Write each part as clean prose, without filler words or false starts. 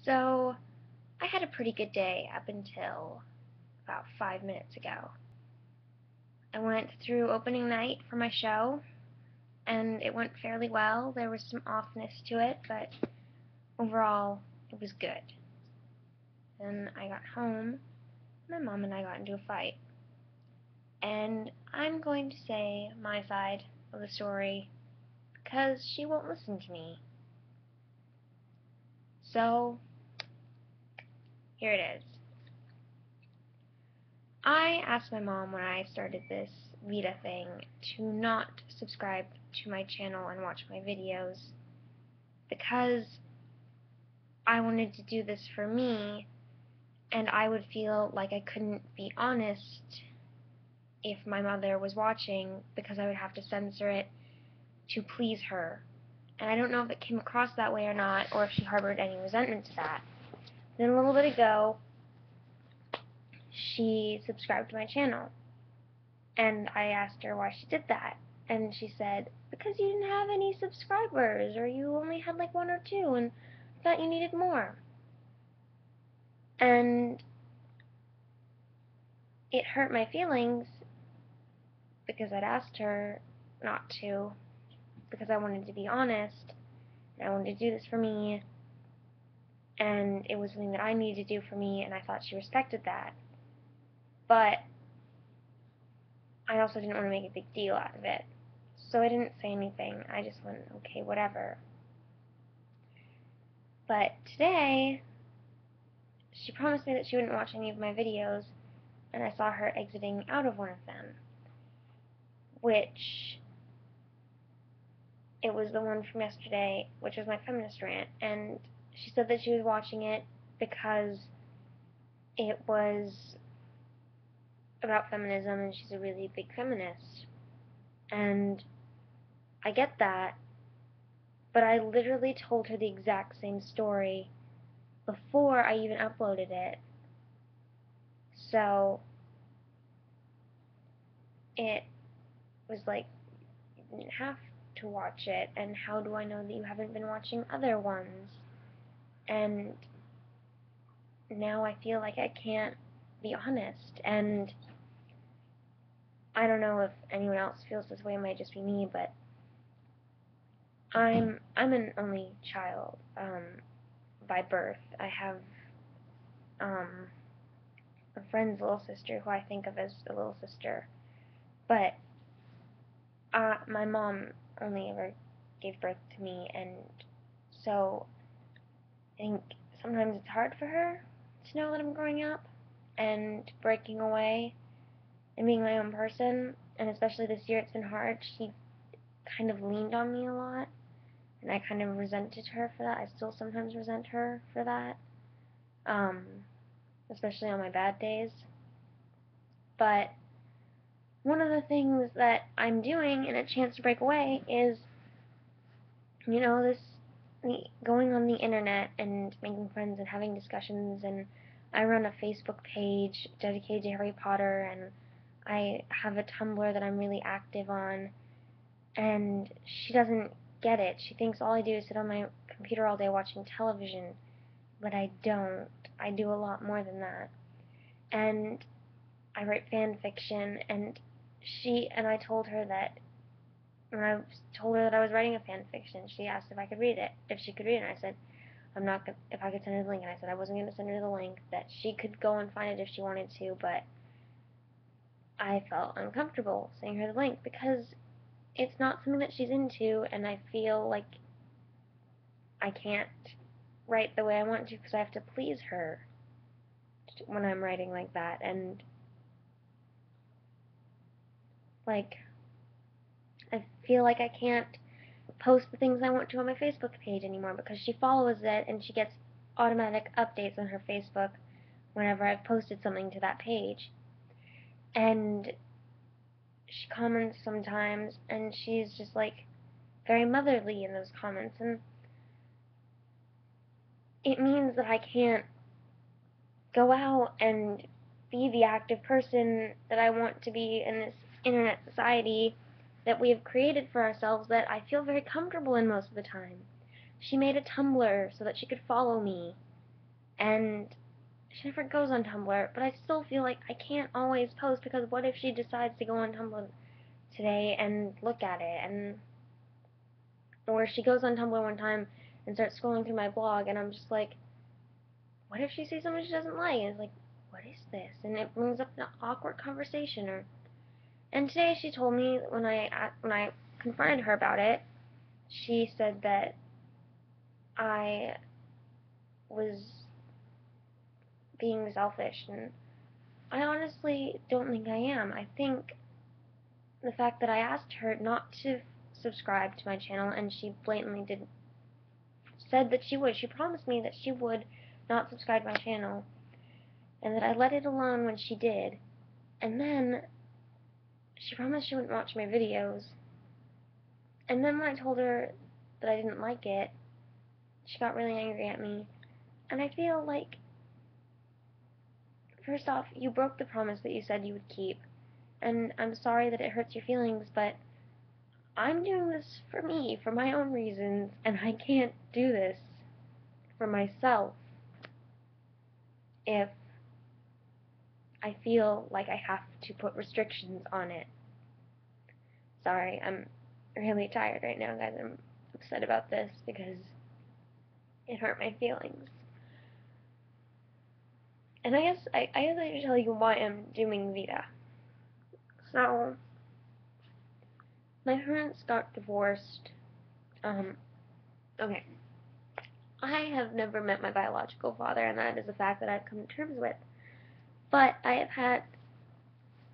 So, I had a pretty good day up until about 5 minutes ago. I went through opening night for my show, and it went fairly well. There was some offness to it, but overall, it was good. Then I got home, my mom and I got into a fight. And I'm going to say my side of the story because she won't listen to me. So, here it is. I asked my mom when I started this VEDA thing to not subscribe to my channel and watch my videos because I wanted to do this for me, and I would feel like I couldn't be honest if my mother was watching because I would have to censor it to please her. And I don't know if it came across that way or not, or if she harbored any resentment to that. Then a little bit ago, she subscribed to my channel, and I asked her why she did that, and she said, because you didn't have any subscribers, or you only had like one or two, and thought you needed more. And it hurt my feelings because I'd asked her not to, because I wanted to be honest, and I wanted to do this for me, and it was something that I needed to do for me, and I thought she respected that. But I also didn't want to make a big deal out of it, so I didn't say anything. I just went, okay, whatever. But today, she promised me that she wouldn't watch any of my videos, and I saw her exiting out of one of them, which, it was the one from yesterday, which was my feminist rant, and she said that she was watching it because it was about feminism, and she's a really big feminist. And I get that, but I literally told her the exact same story before I even uploaded it. So it was like, you didn't have to watch it, and how do I know that you haven't been watching other ones? And now I feel like I can't be honest, and I don't know if anyone else feels this way. It might just be me, but I'm an only child by birth. I have a friend's little sister who I think of as a little sister, but my mom only ever gave birth to me, and so I think sometimes it's hard for her to know that I'm growing up and breaking away and being my own person, and especially this year it's been hard. She kind of leaned on me a lot, and I kind of resented her for that. I still sometimes resent her for that, especially on my bad days. But one of the things that I'm doing in a chance to break away is, going on the internet and making friends and having discussions, and I run a Facebook page dedicated to Harry Potter, and I have a Tumblr that I'm really active on, and she doesn't get it. She thinks all I do is sit on my computer all day watching television, but I don't. I do a lot more than that. And I write fan fiction, and I told her that when I told her that I was writing a fan fiction, she asked if I could read it, if she could read it, and I said, if I could send her the link, and I said I wasn't going to send her the link, that she could go and find it if she wanted to, but I felt uncomfortable sending her the link because it's not something that she's into, and I feel like I can't write the way I want to because I have to please her when I'm writing like that, and like, I feel like I can't post the things I want to on my Facebook page anymore because she follows it and she gets automatic updates on her Facebook whenever I've posted something to that page. And she comments sometimes, and she's just like very motherly in those comments, and it means that I can't go out and be the active person that I want to be in this internet society that we have created for ourselves that I feel very comfortable in most of the time. She made a Tumblr so that she could follow me, and she never goes on Tumblr, but I still feel like I can't always post, because what if she decides to go on Tumblr today and look at it, and or she goes on Tumblr one time and starts scrolling through my blog, and I'm just like, what if she sees something she doesn't like? And it's like, what is this? And it brings up an awkward conversation. And today she told me, when I confronted her about it, she said that I was being selfish, and I honestly don't think I am. I think the fact that I asked her not to subscribe to my channel, and she blatantly said that she would. She promised me that she would not subscribe to my channel, and that I let it alone when she did. And then she promised she wouldn't watch my videos. And then when I told her that I didn't like it, she got really angry at me. And I feel like, first off, you broke the promise that you said you would keep. And I'm sorry that it hurts your feelings, but I'm doing this for me, for my own reasons, and I can't do this for myself if I feel like I have to put restrictions on it. Sorry, I'm really tired right now, guys. I'm upset about this because it hurt my feelings. And I guess I need to tell you why I'm doing VEDA. So, my parents got divorced. Okay. I have never met my biological father, and that is a fact that I've come to terms with. But I have had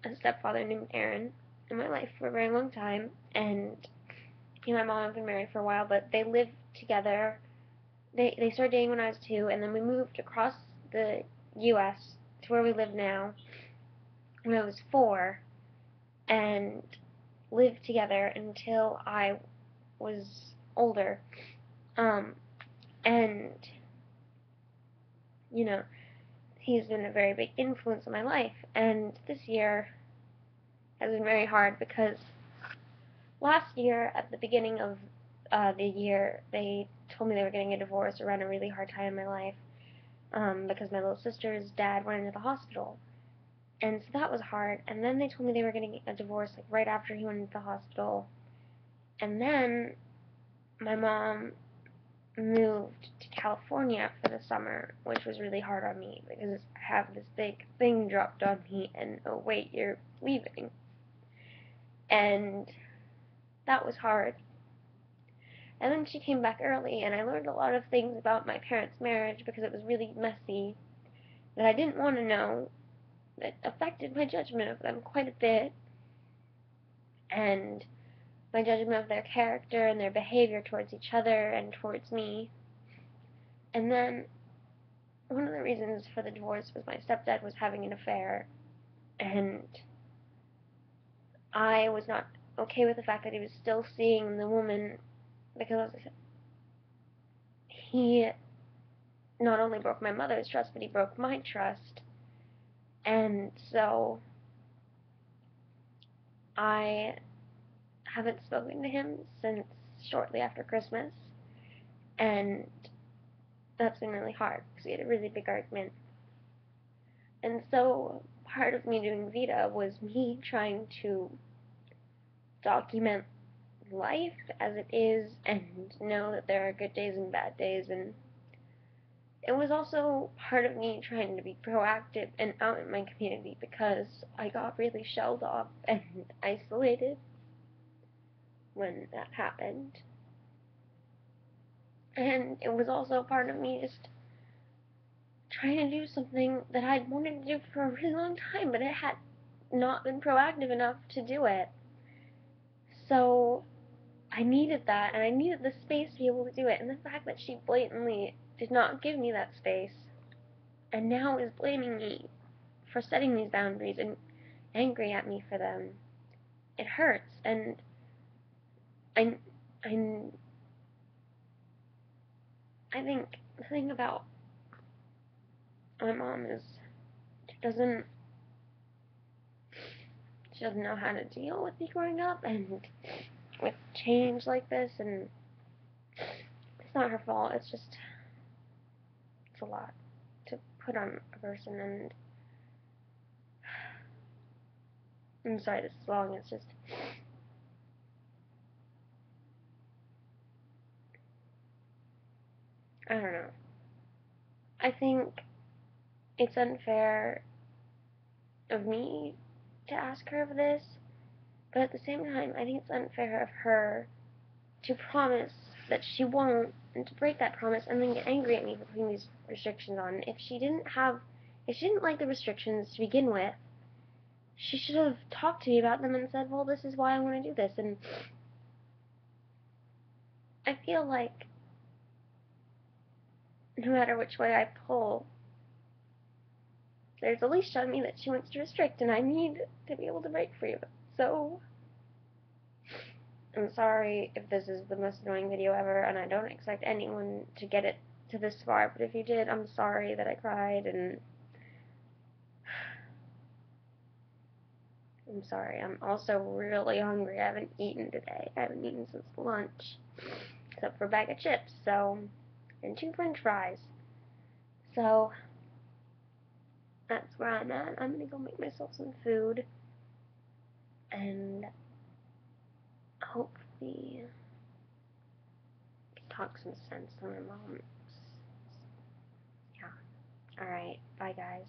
a stepfather named Aaron in my life for a very long time, and he and my mom have been married for a while, but they lived together. They started dating when I was 2, and then we moved across the U.S. to where we live now when I was 4, and lived together until I was older. And, you know, he's been a very big influence in my life, and this year has been very hard because last year, at the beginning of the year, they told me they were getting a divorce around a really hard time in my life, because my little sister's dad went into the hospital. And so that was hard. And then they told me they were getting a divorce like right after he went into the hospital. And then my mom moved to California for the summer, which was really hard on me because I have this big thing dropped on me, and oh wait, you're leaving. And that was hard. And then she came back early, and I learned a lot of things about my parents' marriage because it was really messy that I didn't want to know, that affected my judgment of them quite a bit, and my judgment of their character and their behavior towards each other and towards me. And then one of the reasons for the divorce was my stepdad was having an affair, and I was not okay with the fact that he was still seeing the woman, because he not only broke my mother's trust, but he broke my trust. And so I haven't spoken to him since shortly after Christmas, and that's been really hard because we had a really big argument. And so part of me doing VEDA was me trying to document life as it is and know that there are good days and bad days, and it was also part of me trying to be proactive and out in my community because I got really shelled off and isolated when that happened. And it was also part of me just trying to do something that I'd wanted to do for a really long time, but it had not been proactive enough to do it. So I needed that, and I needed the space to be able to do it. And the fact that she blatantly did not give me that space, and now is blaming me for setting these boundaries and angry at me for them, it hurts. And I think the thing about my mom is she doesn't know how to deal with me growing up and with change like this, and it's not her fault. It's a lot. put on a person, and I'm sorry this is long, it's just, I don't know. I think it's unfair of me to ask her of this, but at the same time, I think it's unfair of her to promise that she won't, and to break that promise, and then get angry at me for putting these restrictions on. If she didn't like the restrictions to begin with, she should have talked to me about them and said, well, this is why I want to do this. And I feel like no matter which way I pull, there's a leash on me that she wants to restrict, and I need to be able to break free of it. So, I'm sorry if this is the most annoying video ever, and I don't expect anyone to get it to this far, but if you did, I'm sorry that I cried, and I'm sorry. I'm also really hungry. I haven't eaten today. I haven't eaten since lunch, except for a bag of chips, so, and 2 french fries. So, that's where I'm at. I'm gonna go make myself some food, and hopefully talk some sense to my mom. Yeah. Alright. Bye, guys.